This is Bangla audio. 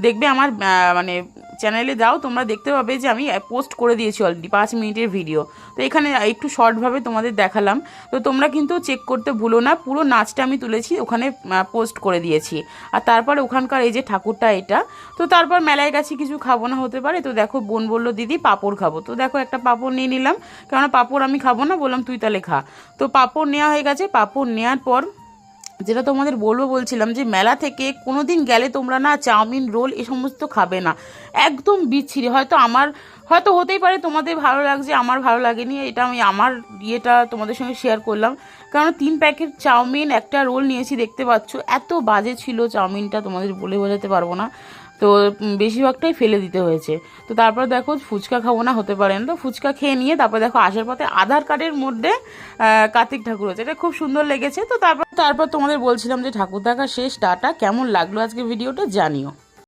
দেখবে আমার মানে চ্যানেলে যাও, তোমরা দেখতে পাবে যে আমি পোস্ট করে দিয়েছি অলরেডি 5 মিনিটের ভিডিও। তো এখানে একটু শর্টভাবে তোমাদের দেখালাম। তো তোমরা কিন্তু চেক করতে ভুলো না, পুরো নাচটা আমি তুলেছি, ওখানে পোস্ট করে দিয়েছি। আর তারপর ওখানকার এই যে ঠাকুরটা এটা। তো তারপর মেলায় গেছি, কিছু খাবো না হতে পারে, তো দেখো বোন বললো দিদি পাঁপড় খাবো, তো দেখো একটা পাঁপড় নিয়ে নিলাম, কেননা পাঁপড় আমি খাবো না, বললাম তুই তাহলে খা। তো পাঁপড় নেওয়া হয়ে গেছে। পাঁপড় নেওয়ার পর যেটা তোমাদের বলছিলাম যে মেলা থেকে কোনো দিন গেলে তোমরা না চাউমিন রোল এ সমস্ত খাবে না, একদম বিচ্ছিরি। হয়তো হতেই পারে তোমাদের ভালো লাগছে, আমার ভালো লাগেনি, এটা আমি আমার ইয়েটা তোমাদের সঙ্গে শেয়ার করলাম। কারণ 3 প্যাকেট চাউমিন একটা রোল নিয়েছি, দেখতে পাচ্ছ এত বাজে ছিল চাউমিনটা, তোমাদের বলে বোঝাতে পারবো না। তো বেশিরভাগটাই ফেলে দিতে হয়েছে। তো তারপর দেখো ফুচকা খাবো না হতে পারে না, তো ফুচকা খেয়ে নিয়ে তারপর দেখো আসার পথে আধার কার্ডের মধ্যে কার্তিক ঠাকুর হচ্ছে, এটা খুব সুন্দর লেগেছে। তো তারপর তোমাদের বলছিলাম যে ঠাকুর দেখা শেষ, টাটা। কেমন লাগলো আজকে ভিডিওটা জানিও।